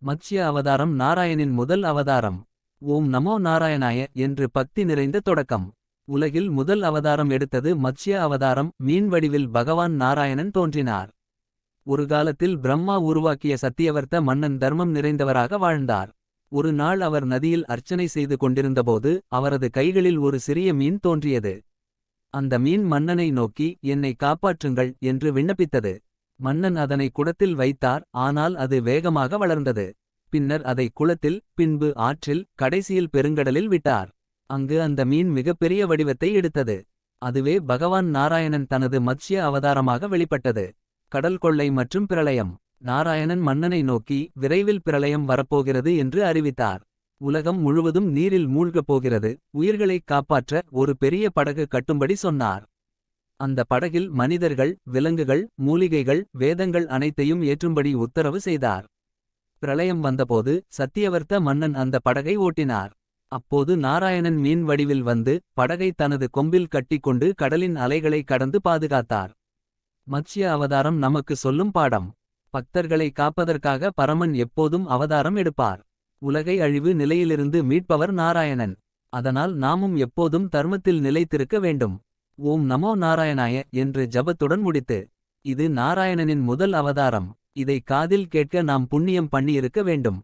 மத்ஸ்ய அவதாரம் நாராயணின் முதல் அவதாரம். ஓம் நமோ நாராயணாய என்று பக்தி நிறைந்த தொடக்கம். உலகில் முதல் அவதாரம் எடுத்தது மத்ஸ்ய அவதாரம். மீன் வடிவில் பகவான் நாராயணன் தோன்றினார். ஒரு காலத்தில் பிரம்மா உருவாக்கிய சத்தியவர்த்த மன்னன் தர்மம் நிறைந்தவராக வாழ்ந்தார். ஒரு நாள் அவர் நதியில் அர்ச்சனை செய்து கொண்டிருந்தபோது அவரது கைகளில் ஒரு சிறிய மீன் தோன்றியது. அந்த மீன் மன்னனை நோக்கி என்னை காப்பாற்றுங்கள் என்று விண்ணப்பித்தது. மன்னன் அதனை குடத்தில் வைத்தார், ஆனால் அது வேகமாக வளர்ந்தது. பின்னர் அதை குளத்தில், பின்பு ஆற்றில், கடைசியில் பெருங்கடலில் விட்டார். அங்கு அந்த மீன் மிகப்பெரிய வடிவத்தை எடுத்தது. அதுவே பகவான் நாராயணன் தனது மத்ஸ்ய அவதாரமாக வெளிப்பட்டது. கடல் கொள்ளை மற்றும் பிரளயம். நாராயணன் மன்னனை நோக்கி விரைவில் பிரளயம் வரப்போகிறது என்று அறிவித்தார். உலகம் முழுவதும் நீரில் மூழ்கப் போகிறது. உயிர்களைக் காப்பாற்ற ஒரு பெரிய படகு கட்டும்படி சொன்னார். அந்த படகில் மனிதர்கள், விலங்குகள், மூலிகைகள், வேதங்கள் அனைத்தையும் ஏற்றும்படி உத்தரவு செய்தார். பிரளயம் வந்தபோது சத்தியவர்த்த மன்னன் அந்த படகை ஓட்டினார். அப்போது நாராயணன் மீன் வடிவில் வந்து படகை தனது கொம்பில் கட்டிக்கொண்டு கடலின் அலைகளை கடந்து பாதுகாத்தார். மத்ஸ்ய அவதாரம் நமக்கு சொல்லும் பாடம். பக்தர்களை காப்பதற்காக பரமன் எப்போதும் அவதாரம் எடுப்பார். உலகை அழிவு நிலையிலிருந்து மீட்பவர் நாராயணன். அதனால் நாமும் எப்போதும் தர்மத்தில் நிலைத்திருக்க வேண்டும். ஓம் நமோ நாராயணாய என்று ஜபத்துடன் முடித்து. இது நாராயணனின் முதல் அவதாரம். இதை காதில் கேட்க நாம் புண்ணியம் பண்ணியிருக்க வேண்டும்.